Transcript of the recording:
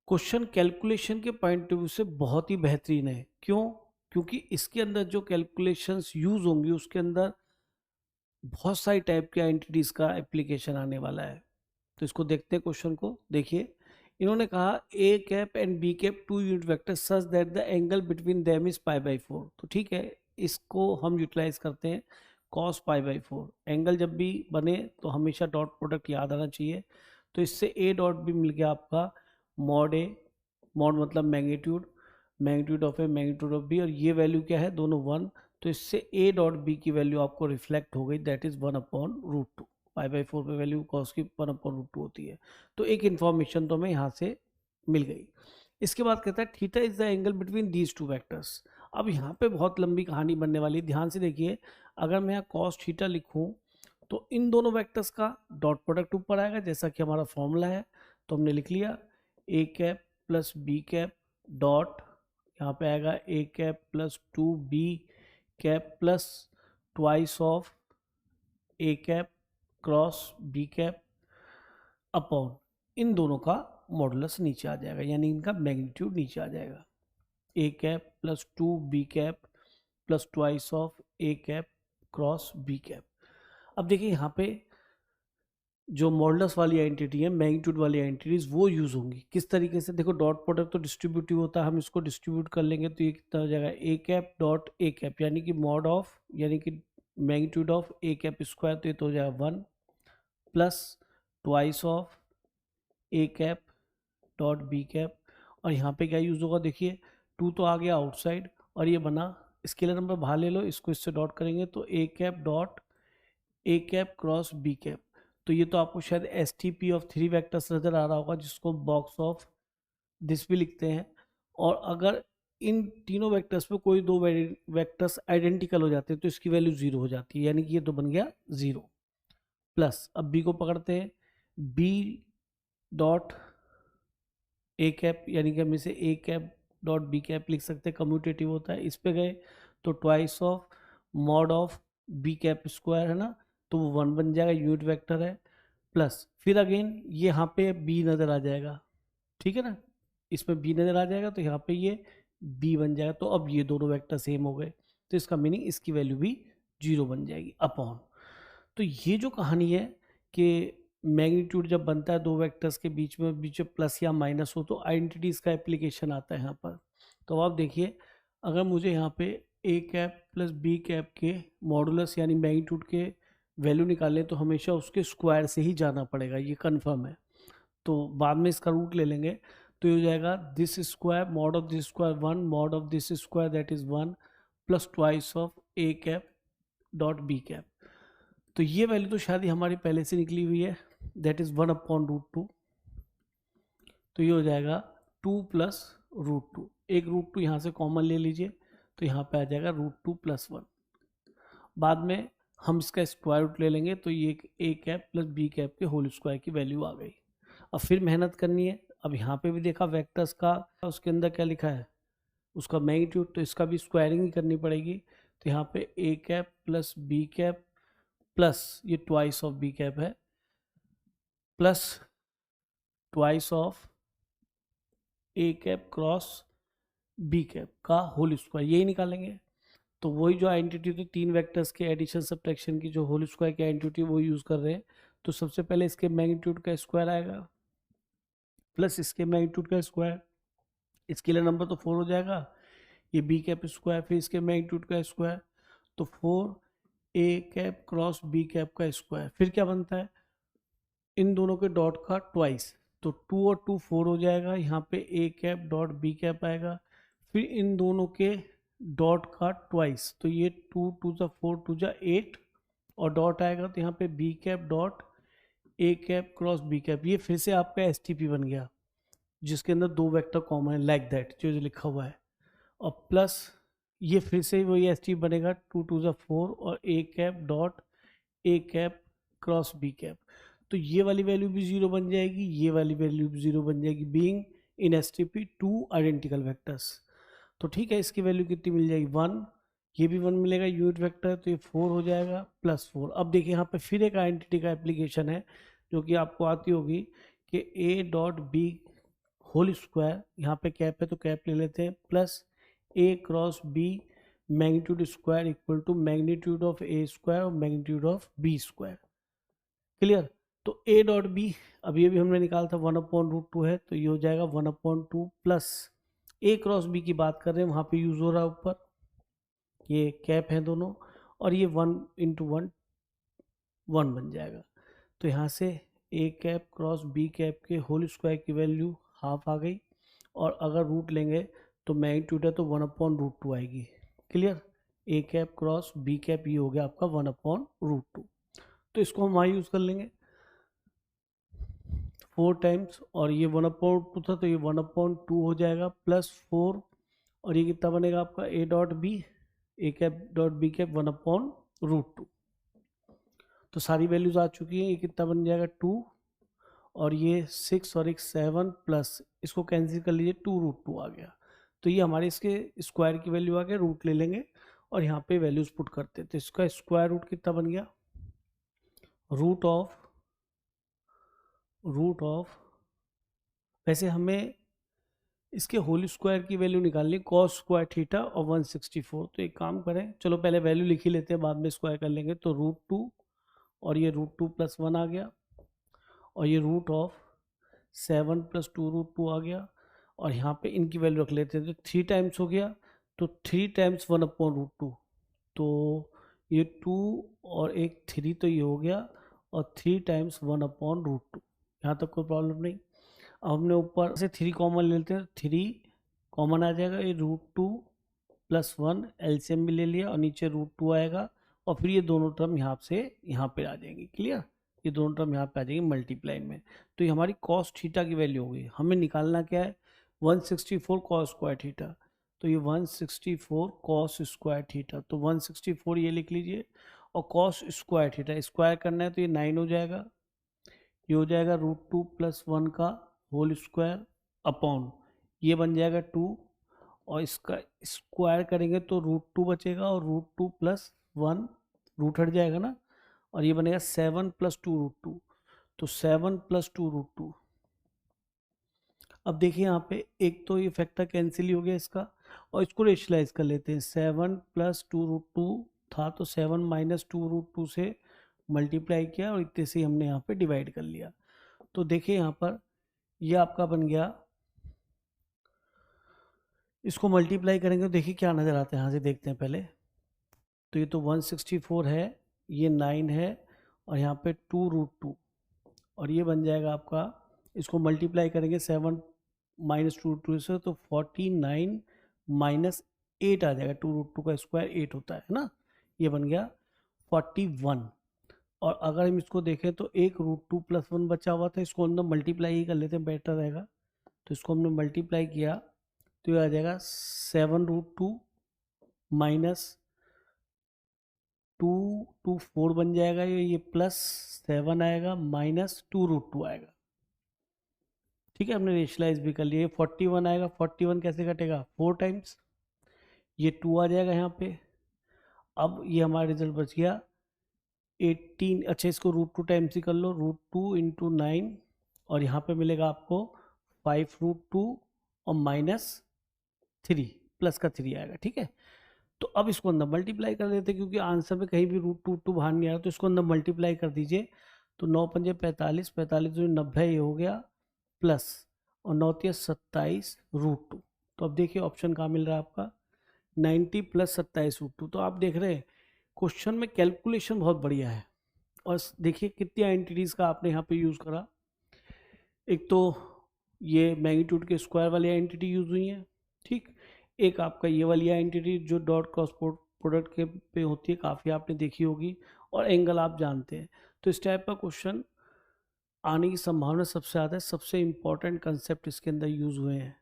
Question calculation के point of view से बहुत ही बेहतरीन है। क्यों? क्योंकि इसके अंदर जो कैलकुलेशंस यूज होंगी उसके अंदर बहुत सारी टाइप के एंटिटीज का एप्लीकेशन आने वाला है। तो इसको देखते हैं, क्वेश्चन को देखिए। इन्होंने कहा A cap and B cap two unit vector such that the angle between them is π/4। तो ठीक है, इसको हम यूटिलाइज करते हैं cos π/4। एंगल जब भी बने तो हमेशा डॉट प्रोडक्ट याद आना चाहिए। तो इससे ए डॉट भी मिल गया आपका मॉड ए, मॉड मतलब magnitude, magnitude of A magnitude of B, और ये वैल्यू क्या है, दोनों 1। तो इससे ए डॉट बी की वैल्यू आपको रिफ्लेक्ट हो गई, दैट इज 1/√2। π/4 पे वैल्यू कॉस की 1/√2 होती है। तो एक इन्फॉर्मेशन तो हमें यहाँ से मिल गई। इसके बाद कहता है theta is the angle between these two vectors. अब यहाँ पे बहुत लंबी कहानी बनने वाली है, ध्यान से देखिए। अगर मैं यहाँ कॉस थीटा लिखूँ तो इन दोनों वेक्टर्स का डॉट प्रोडक्ट ऊपर आएगा, जैसा कि हमारा फॉर्मूला है। तो हमने लिख लिया A cap plus B cap dot, यहाँ पे आएगा A cap plus 2b cap plus twice of A cap cross B cap upon इन दोनों का मॉडुलस नीचे आ जाएगा, यानी इनका मैग्नीट्यूड नीचे आ जाएगा। A cap plus 2b cap plus twice of A cap cross B cap. अब देखिए यहाँ पे जो मॉडुलस वाली आइडेंटिटी है, मैग्नीट्यूड वाली आइडेंटिटीज वो यूज होंगी किस तरीके से। देखो डॉट प्रोडक्ट तो डिस्ट्रीब्यूटिव होता है, हम इसको डिस्ट्रीब्यूट कर लेंगे तो ये कितना हो जाएगा A cap dot A cap, यानी कि मॉड ऑफ, यानी कि magnitude of A cap square, तो ये तो हो जाएगा 1 plus twice of A cap dot B cap. और यहाँ पे क्या यूज होगा, देखिए 2 तो आ गया आउटसाइड और ये बना स्केलर नंबर बाहर ले लो, इसको इससे डॉट करेंगे तो A cap dot A cap cross B cap. तो ये तो आपको शायद S T P of 3 vectors नजर आ रहा होगा, जिसको बॉक्स ऑफ दिस भी लिखते हैं। और अगर इन तीनों वेक्टर्स पे कोई दो वेक्टर्स आइडेंटिकल हो जाते हैं तो इसकी वैल्यू 0 हो जाती है, यानी कि ये तो बन गया 0। प्लस अब बी को पकड़ते हैं, बी डॉट ए कैप, यानी कि हम इसे ए कैप डॉट बी कैप लिख सकते हैं, कम्यूटेटिव होता है। इस पे गए तो twice of mod of B cap square है ना, तो वो 1 बन जाएगा, यूनिट वेक्टर है। प्लस फिर अगेन ये यहाँ पे बी नज़र आ जाएगा, ठीक है ना, इसमें बी नज़र आ जाएगा तो यहाँ पे ये बी बन जाएगा। तो अब ये दोनों वेक्टर सेम हो गए, तो इसका मीनिंग इसकी वैल्यू भी 0 बन जाएगी अपॉन। तो ये जो कहानी है कि मैग्नीट्यूड जब बनता है दो वेक्टर्स के बीच में प्लस या माइनस हो तो आइडेंटिटीज का एप्लीकेशन आता है यहाँ पर। तो आप देखिए, अगर मुझे यहाँ पे A cap plus B cap के मॉडुलस यानी मैग्नीट्यूड के वैल्यू निकालने तो हमेशा उसके स्क्वायर से ही जाना पड़ेगा, ये कन्फर्म है। तो बाद में इसका रूट ले लेंगे तो ये हो जाएगा this square mod of this square 1 mod of this square that is 1 plus twice of A cap dot B cap. तो ये वैल्यू तो शायद ही हमारी पहले से निकली हुई है, दैट इज 1/√2। तो ये हो जाएगा 2 प्लस √2। एक √2 यहाँ से कॉमन ले लीजिए तो यहाँ पे आ जाएगा √2 प्लस 1। बाद में हम इसका स्क्वायर रूट ले लेंगे तो ये ए कैप प्लस बी कैप के होल स्क्वायर की वैल्यू आ गई। अब फिर मेहनत करनी है। अब यहाँ पे भी देखा वेक्टर्स का, उसके अंदर क्या लिखा है, उसका मैग्नीट्यूड, तो इसका भी स्क्वायरिंग ही करनी पड़ेगी। तो यहाँ पे A cap plus B cap plus ये ट्वाइस ऑफ बी कैप है plus twice of A cap cross B cap का होल स्क्वायर, यही निकालेंगे। तो वही जो आइडेंटिटी थी तीन वेक्टर्स के एडिशन सब्ट्रैक्शन की, जो होल स्क्वायर की आइडेंटिटी वो यूज़ कर रहे हैं। तो सबसे पहले इसके मैग्नीट्यूड का स्क्वायर आएगा प्लस इसके मैग्नीट्यूड का स्क्वायर, इसके लिए नंबर तो 4 हो जाएगा, ये बी कैप स्क्वायर फिर इसके मैग्नीट्यूड का स्क्वायर, तो 4 ए कैप क्रॉस बी कैप का स्क्वायर। फिर क्या बनता है, इन दोनों के डॉट का ट्वाइस, तो 2 और 2 4 हो जाएगा, यहाँ पे A cap dot B cap आएगा। फिर इन दोनों के डॉट का ट्वाइस, तो ये 2 2 जा 4 2 जा 8 और डॉट आएगा तो यहाँ पे B cap dot A cap cross B cap. ये फिर से आपका एस टी पी बन गया जिसके अंदर दो वेक्टर कॉमन है, लाइक दैट जो लिखा हुआ है। और प्लस ये फिर से वही एस टी बनेगा 2 2 जा 4 और A cap dot A cap cross B cap. तो ये वाली वैल्यू भी 0 बन जाएगी, ये वाली वैल्यू भी 0 बन जाएगी, being in S T P 2 identical vectors. तो ठीक है, इसकी वैल्यू कितनी मिल जाएगी 1, ये भी 1 मिलेगा, यूनिट वेक्टर, तो ये 4 हो जाएगा प्लस 4। अब देखिए यहाँ पे फिर एक आइडेंटिटी का एप्लीकेशन है जो कि आपको आती होगी कि A dot B whole square, यहाँ पे कैप है तो कैप ले लेते हैं, plus A cross B magnitude square equal to magnitude of A square और magnitude of B square. Clear? तो ए डॉट बी अभी अभी हमने निकाला था 1/√2 है, तो ये हो जाएगा 1/2 प्लस ए क्रॉस बी की बात कर रहे हैं, वहाँ पे यूज हो रहा है ऊपर, ये कैप है दोनों, और ये 1 × 1 1 बन जाएगा। तो यहाँ से ए कैप क्रॉस बी कैप के होल स्क्वायर की वैल्यू हाफ आ गई, और अगर रूट लेंगे तो मैग्नीट्यूड है तो 1/√2 आएगी। क्लियर? ए कैप क्रॉस बी कैप ये हो गया आपका 1/√2। तो इसको हम वहाँ यूज़ कर लेंगे 4 टाइम्स, और ये 1/2 था तो ये 1/2 हो जाएगा, प्लस 4, और ये कितना बनेगा आपका A dot B, A cap dot B cap 1/√2। तो सारी वैल्यूज आ चुकी हैं, ये कितना बन जाएगा 2, और ये 6 और एक 7, प्लस इसको कैंसिल कर लीजिए 2√2 आ गया। तो ये हमारे इसके स्क्वायर की वैल्यू आ गया, रूट ले लेंगे और यहाँ पे वैल्यूज पुट करते हैं। तो इसका स्क्वायर रूट कितना बन गया, रूट ऑफ वैसे हमें इसके होल स्क्वायर की वैल्यू निकालनी, कॉस स्क्वायर थीटा और 164। तो एक काम करें, चलो पहले वैल्यू लिख ही लेते हैं, बाद में स्क्वायर कर लेंगे। तो √2 और ये √2 + 1 आ गया, और ये रूट ऑफ 7 + 2√2 आ गया, और यहाँ पे इनकी वैल्यू रख लेते हैं। तो 3 टाइम्स हो गया, तो 3 टाइम्स 1/√2, तो ये 2 और एक 3, तो ये हो गया, और 3 टाइम्स 1/√2। यहाँ तक कोई प्रॉब्लम नहीं। अब हमने ऊपर से 3 कॉमन ले लेते हैं, 3 कॉमन आ जाएगा, ये √2 + 1 एलसीएम भी ले लिया, और नीचे √2 आएगा, और फिर ये दोनों टर्म यहाँ से यहाँ पे आ जाएंगी। क्लियर? ये दोनों टर्म यहाँ पे आ जाएंगे मल्टीप्लाई में। तो ये हमारी कॉस थीटा की वैल्यू हो गई। हमें निकालना क्या है, 164 कॉस स्क्वायर थीटा। तो ये 164 कॉस स्क्वायर थीटा, तो 164 ये लिख लीजिए, और कॉस स्क्वायर थीटा स्क्वायर करना है तो ये 9 हो जाएगा, ये हो जाएगा √2 + 1 का होल स्क्वायर अपॉन ये बन जाएगा 2, और इसका स्क्वायर करेंगे तो √2 बचेगा, और √2 + 1 रूट हट जाएगा ना, और ये बनेगा 7 + 2√2। तो 7 + 2√2। अब देखिए यहाँ पे एक तो ये फैक्टर कैंसिल ही हो गया इसका, और इसको रेशलाइज कर लेते हैं। 7 + 2√2 था, तो 7 - 2√2 से मल्टीप्लाई किया, और इतने से हमने यहाँ पे डिवाइड कर लिया। तो देखिए यहाँ पर ये आपका बन गया, इसको मल्टीप्लाई करेंगे तो देखिए क्या नज़र आता है, यहाँ से देखते हैं पहले। तो ये तो 164 है, ये 9 है, और यहाँ पे 2√2, और ये बन जाएगा आपका, इसको मल्टीप्लाई करेंगे 7 - 2√2 से, तो 49 - 8 आ जाएगा। 2√2 का स्क्वायर 8 होता है ना, ये बन गया 41। और अगर हम इसको देखें तो एक √2 + 1 बचा हुआ था, इसको अंदर मल्टीप्लाई ही कर लेते हैं, बेटर रहेगा। तो इसको हमने मल्टीप्लाई किया तो ये आ जाएगा 7√2 - 2 बन जाएगा, ये +7 आएगा, -2√2 आएगा। ठीक है, हमने रेशलाइज भी कर लिया। ये 41 आएगा, 41 कैसे कटेगा, 4 टाइम्स, ये 2 आ जाएगा यहाँ पे। अब ये हमारा रिजल्ट बच गया 18। अच्छा, इसको √2 टाइम्स ही कर लो, √2 × 9, और यहाँ पे मिलेगा आपको 5√2 और -3, प्लस का 3 आएगा। ठीक है, तो अब इसको अंदर मल्टीप्लाई कर देते हैं, क्योंकि आंसर में कहीं भी √2 बाहर नहीं आ रहा, तो इसको अंदर मल्टीप्लाई कर दीजिए। तो 9 × 5 = 45, 45 × 90 ये हो गया, प्लस और 9 × 27 √2। तो अब देखिए ऑप्शन कहाँ मिल रहा है आपका, 90 + 27 √2। तो आप देख रहे हैं क्वेश्चन में कैलकुलेशन बहुत बढ़िया है, और देखिए कितनी एंटिटीज़ का आपने यहाँ पे यूज़ करा। एक तो ये मैग्नीट्यूड के स्क्वायर वाली एंटिटी यूज़ हुई है, ठीक। एक आपका ये वाली एंटिटी जो डॉट क्रॉस प्रोडक्ट के पे होती है, काफ़ी आपने देखी होगी, और एंगल आप जानते हैं। तो इस टाइप का क्वेश्चन आने की संभावना सबसे ज़्यादा है। सबसे इम्पॉर्टेंट कंसेप्ट इसके अंदर यूज़ हुए हैं।